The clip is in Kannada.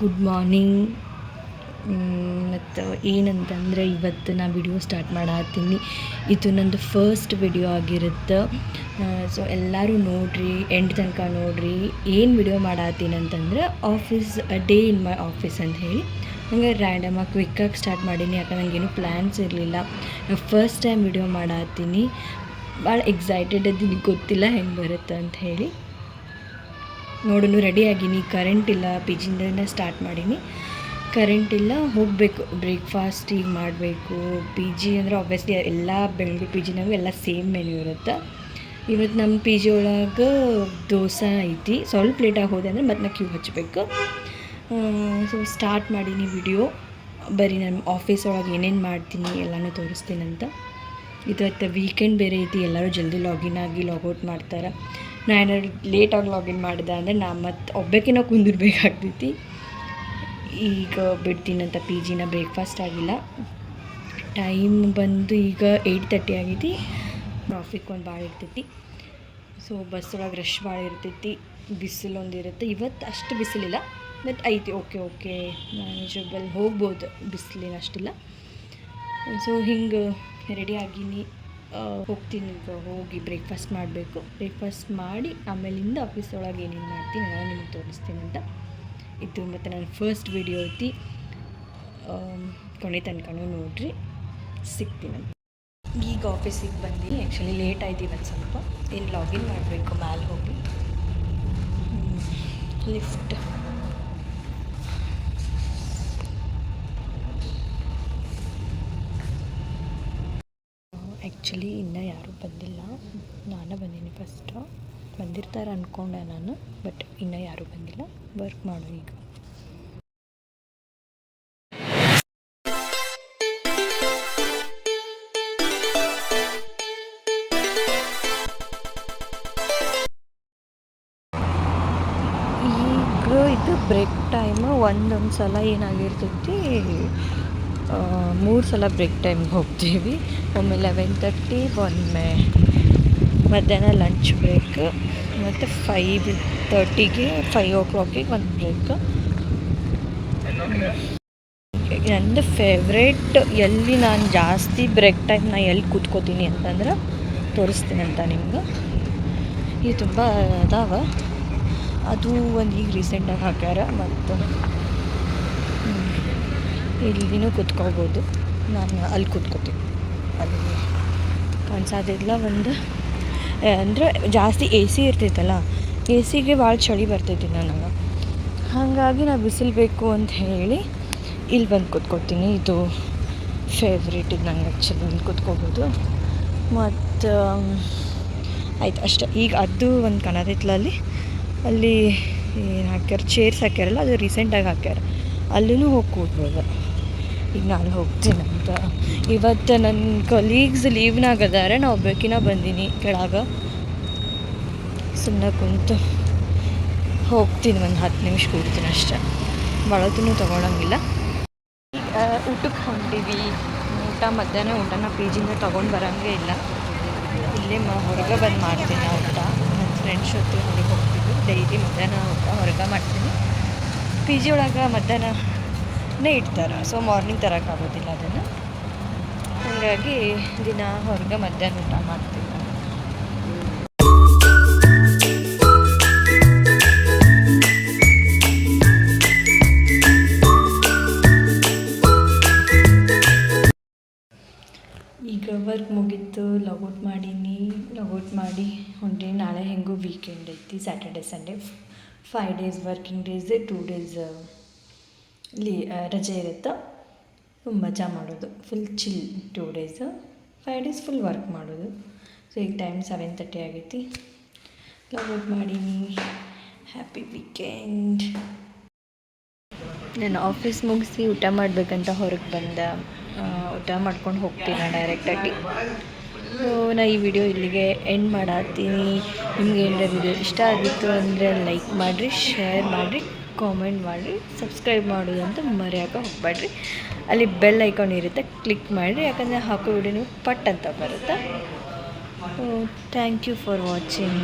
Good morning. ಮತ್ತು ಏನಂತಂದರೆ ಇವತ್ತು ನಾ ವಿಡಿಯೋ ಸ್ಟಾರ್ಟ್ ಮಾಡತ್ತೀನಿ. ಇದು ನಂದು ಫಸ್ಟ್ ವಿಡಿಯೋ ಆಗಿರುತ್ತೆ. ಸೊ ಎಲ್ಲರೂ ನೋಡಿರಿ, ಎಂಡ್ ತನಕ ನೋಡಿರಿ. ಏನು ವಿಡಿಯೋ ಮಾಡತ್ತೀನಿ ಅಂತಂದ್ರೆ office day in my office ಅಂತ ಹೇಳಿ ಹಂಗೆ ರ್ಯಾಂಡಮಾಗಿ ಕ್ವಿಕ್ಕಾಗಿ ಸ್ಟಾರ್ಟ್ ಮಾಡೀನಿ. ಯಾಕಂದ್ರೆ ನನಗೇನು ಪ್ಲ್ಯಾನ್ಸ್ ಇರಲಿಲ್ಲ. ನಾನು ಫಸ್ಟ್ ಟೈಮ್ ವಿಡಿಯೋ ಮಾಡತ್ತೀನಿ. ಭಾಳ ಎಕ್ಸೈಟೆಡ್ ಇದ್ದೀನಿ, ಗೊತ್ತಿಲ್ಲ ಹೆಂಗೆ ಬರುತ್ತೆ ಅಂತ ಹೇಳಿ. ನೋಡೋಣ, ರೆಡಿ ಆಗೀನಿ. ಕರೆಂಟ್ ಇಲ್ಲ, ಪಿ ಜಿಯಿಂದನೇ ಸ್ಟಾರ್ಟ್ ಮಾಡೀನಿ. ಕರೆಂಟ್ ಇಲ್ಲ, ಹೋಗಬೇಕು ಬ್ರೇಕ್ಫಾಸ್ಟಿಗೆ ಮಾಡಬೇಕು. ಪಿ ಜಿ ಅಂದರೆ ಆಬ್ವಿಯಸ್ಲಿ ಎಲ್ಲ ಬೆಳಗ್ಗೆ ಪಿ ಜಿನಾಗೂ ಎಲ್ಲ ಸೇಮ್ ಮೆನ್ಯೂ ಇರುತ್ತೆ. ಇವತ್ತು ನಮ್ಮ ಪಿ ಜಿ ಒಳಗೆ ದೋಸೆ ಐತಿ. ಸ್ವಲ್ಪ ಲೇಟಾಗಿ ಹೋದೆ ಅಂದರೆ ಮತ್ತೆ ನಾ ಕ್ಯೂ ಹಚ್ಚಬೇಕು. ಸೊ ಸ್ಟಾರ್ಟ್ ಮಾಡೀನಿ ವಿಡಿಯೋ. ಬರೀ ನಾನು ಆಫೀಸ್ ಒಳಗೆ ಏನೇನು ಮಾಡ್ತೀನಿ ಎಲ್ಲನೂ ತೋರಿಸ್ತೀನಂತ. ಇವತ್ತು ವೀಕೆಂಡ್ ಬೇರೆ ಐತಿ, ಎಲ್ಲರೂ ಜಲ್ದಿ ಲಾಗಿನ್ ಆಗಿ ಲಾಗೌಟ್ ಮಾಡ್ತಾರೆ. ನಾನು ಏನಾದ್ರು ಲೇಟಾಗಿ ಲಾಗಿನ್ ಮಾಡಿದೆ ಅಂದರೆ ನಾ ಮತ್ತೆ ಒಬ್ಬಾಕಿನ ಕುಂದಿರ್ಬೇಕಾಗ್ತೈತಿ. ಈಗ ಬಿಡ್ತೀನಂತ ಪಿ ಜಿನ. ಬ್ರೇಕ್ಫಾಸ್ಟ್ ಆಗಿಲ್ಲ. ಟೈಮ್ ಬಂದು ಈಗ 8:30 ಆಗೈತಿ. ಟ್ರಾಫಿಕ್ ಒಂದು ಭಾಳ ಇರ್ತೈತಿ. ಸೊ ಬಸ್ ಒಳಗೆ ರಶ್ ಭಾಳ ಇರ್ತೈತಿ. ಬಿಸಿಲು ಒಂದು ಇರುತ್ತೆ. ಇವತ್ತು ಅಷ್ಟು ಬಿಸಿಲಿಲ್ಲ, ಮತ್ತು ಐತಿ. ಓಕೆ ಮ್ಯಾನೇಜಬಲ್, ಹೋಗ್ಬೋದು. ಬಿಸಿಲಿನ ಅಷ್ಟಿಲ್ಲ. ಸೊ ಹಿಂಗೆ ರೆಡಿ ಆಗೀನಿ. ಹೋಗ್ತೀನಿ. ಈಗ ಹೋಗಿ ಬ್ರೇಕ್ಫಾಸ್ಟ್ ಮಾಡಬೇಕು. ಬ್ರೇಕ್ಫಾಸ್ಟ್ ಮಾಡಿ ಆಮೇಲಿಂದ ಆಫೀಸ್ ಒಳಗೆ ಏನೇನು ಮಾಡ್ತೀನಿ ನಾನು ನಿಮಗೆ ತೋರಿಸ್ತೀನಂತ. ಇದು ಮತ್ತು ನನ್ನ ಫಸ್ಟ್ ವಿಡಿಯೋ ಐತಿ. ಕೊನೆ ತನಕನೂ ನೋಡಿರಿ. ಸಿಗ್ತೀನಂತ. ಈಗ ಆಫೀಸಿಗೆ ಬಂದೀನಿ. ಆ್ಯಕ್ಚುಲಿ ಲೇಟ್ ಆಯ್ತು ಇವತ್ತು ಸ್ವಲ್ಪ. ಏನು ಲಾಗಿನ್ ಮಾಡಬೇಕು ಮ್ಯಾಲೆ ಹೋಗಿ. ಲಿಫ್ಟ್ ಆ್ಯಕ್ಚುಲಿ ಇನ್ನೂ ಯಾರೂ ಬಂದಿಲ್ಲ. ನಾನು ಬಂದೀನಿ ಫಸ್ಟು. ಬಂದಿರ್ತಾರೆ ಅಂದ್ಕೊಂಡೆ ನಾನು, ಬಟ್ ಇನ್ನೂ ಯಾರೂ ಬಂದಿಲ್ಲ. ವರ್ಕ್ ಮಾಡು ಈಗ. ಈಗ ಇದು ಬ್ರೇಕ್ ಟೈಮು. ಒಂದೊಂದು ಸಲ ಏನಾಗಿರ್ತೈತಿ, 3 ಸಲ ಬ್ರೇಕ್ ಟೈಮ್ಗೆ ಹೋಗ್ತೀವಿ. ಒಮ್ಮೆ 11:30, ಒಮ್ಮೆ ಮಧ್ಯಾಹ್ನ ಲಂಚ್ ಬ್ರೇಕ್, ಮತ್ತು 5:30ಗೆ 5 o'clockಗೆ ಒಂದು ಬ್ರೇಕ್. ನಂದು ಫೇವ್ರೇಟ್ ಎಲ್ಲಿ ನಾನು ಜಾಸ್ತಿ ಬ್ರೇಕ್ ಟೈಮ್ ಎಲ್ಲಿ ಕೂತ್ಕೋತೀನಿ ಅಂತಂದ್ರೆ ತೋರಿಸ್ತೀನಂತ ನಿಮ್ಗೆ. ಇದು ತುಂಬ ಅದಾವ. ಅದು ಒಂದು ಈಗ ರೀಸೆಂಟಾಗಿ ಹಾಕ್ಯಾರ. ಮತ್ತು ಇಲ್ಲಿನೂ ಕೂತ್ಕೋಬೋದು. ನಾನು ಅಲ್ಲಿ ಕೂತ್ಕೋತೀನಿ. ಅಲ್ಲಿ ಕಾಣಿಸೋದಿಲ್ಲ ಒಂದು ಅಂದರೆ ಜಾಸ್ತಿ ಎ ಸಿ ಇರ್ತೈತಲ್ಲ, ಎ ಸಿಗೆ ಭಾಳ ಚಳಿ ಬರ್ತೈತಿ ನನಗೆ. ಹಾಗಾಗಿ ನಾನು ಬಿಸಿಲು ಬೇಕು ಅಂತ ಹೇಳಿ ಇಲ್ಲಿ ಬಂದು ಕೂತ್ಕೋತೀನಿ. ಇದು ಫೇವ್ರೇಟ್. ಇದು ನಂಗೆ ಆ್ಯಕ್ಚುಲಿ ಇಲ್ಲಿ ಕೂತ್ಕೋಬೋದು. ಮತ್ತು ಆಯ್ತು ಅಷ್ಟೇ. ಈಗ ಅದು ಒಂದು ಕಾಣತೈತಲ್ಲ ಅಲ್ಲಿ ಏನು ಹಾಕ್ಯಾರ, ಚೇರ್ಸ್ ಹಾಕ್ಯಾರಲ್ಲ, ಅದು ರೀಸೆಂಟಾಗಿ ಹಾಕ್ಯಾರ. ಅಲ್ಲೂ ಹೋಗಿ ಕೂಡ್ಬೋದು. ಈಗ ನಾನು ಹೋಗ್ತೀನಂತ. ಇವತ್ತು ನನ್ನ ಕಲೀಗ್ಸ್ ಲೀವ್ನಾಗದಾರೆ. ನಾ ಒಬ್ಬಾಕಿನ ಬಂದೀನಿ ಕೆಳಗೆ. ಸುಮ್ಮನೆ ಕುಂತು ಹೋಗ್ತೀನಿ. ಒಂದು 10 ನಿಮಿಷ ಕೂಡ್ತೀನಿ ಅಷ್ಟೇ. ಭಾಳತೂ ತೊಗೊಳಂಗಿಲ್ಲ. ಊಟಕ್ಕೆ ಹೊಂಟೀವಿ. ಮಧ್ಯಾಹ್ನ ಊಟನ ಪಿ ಜಿಯಿಂದ ತೊಗೊಂಡು ಬರೋಂಗೇ ಇಲ್ಲ. ಇಲ್ಲೇ ಹೊರಗೆ ಬಂದು ಮಾಡ್ತೀನಿ ಊಟ. ನನ್ನ ಫ್ರೆಂಡ್ಸ್ ಜೊತೆ ಹೊರಗೆ ಹೋಗ್ತಿದ್ವಿ. ಡೈಲಿ ಮಧ್ಯಾಹ್ನ ಊಟ ಹೊರಗೆ ಮಾಡ್ತೀನಿ. ಪಿ ಜಿ ಒಳಗೆ ಮಧ್ಯಾಹ್ನನೇ ಇಡ್ತಾರೆ. ಸೊ ಮಾರ್ನಿಂಗ್ ತರೋಕ್ಕಾಗೋದಿಲ್ಲ ಅದನ್ನು. ಹಾಗಾಗಿ ದಿನ ಹೊರಗೆ ಮಧ್ಯಾಹ್ನ ಊಟ ಮಾಡ್ತೀನಿ. ಈಗ ವರ್ಕ್ ಮುಗೀತು. ಲಾಗೌಟ್ ಮಾಡೀನಿ. ಲಾಗೌಟ್ ಮಾಡಿ ಹೊಂಟೀನಿ. ನಾಳೆ ಹೆಂಗೂ ವೀಕೆಂಡ್ ಐತಿ. Saturday Sunday 5 days working days, 2 days ರಜೆ ಇರುತ್ತೆ. ಮಜಾ ಮಾಡೋದು. Full chill 2 days. 5 days full work ಮಾಡೋದು. ಸೊ ಈಗ ಟೈಮ್ 7:30 ಆಗೈತಿ. ಲಾಗೌಟ್ ಮಾಡೀನಿ. Happy weekend. ನಾನು ಆಫೀಸ್ ಮುಗಿಸಿ ಊಟ ಮಾಡಬೇಕಂತ ಹೊರಗೆ ಬಂದೆ. ಊಟ ಮಾಡ್ಕೊಂಡು ಹೋಗ್ತೀನಿ ಡೈರೆಕ್ಟಾಗಿ. ಸೊ ನಾ ಈ ವಿಡಿಯೋ ಇಲ್ಲಿಗೆ ಎಂಡ್ ಮಾಡತ್ತೀನಿ. ನಿಮ್ಗೆ ಏನಾರ ವಿಡಿಯೋ ಇಷ್ಟ ಆಗಿತ್ತು ಅಂದರೆ ಲೈಕ್ ಮಾಡಿರಿ, ಶೇರ್ ಮಾಡಿರಿ, ಕಾಮೆಂಟ್ ಮಾಡಿರಿ, ಸಬ್ಸ್ಕ್ರೈಬ್ ಮಾಡೋದಂತ ಮರೆಯೋಕೆ ಹೋಗಬೇಡ್ರಿ. ಅಲ್ಲಿ ಬೆಲ್ ಐಕಾನ್ ಇರುತ್ತೆ, ಕ್ಲಿಕ್ ಮಾಡಿರಿ. ಯಾಕಂದರೆ ಹಾಕೋ ವಿಡಿಯೋ ಪಟ್ ಅಂತ ಬರುತ್ತೆ. Thank you for watching.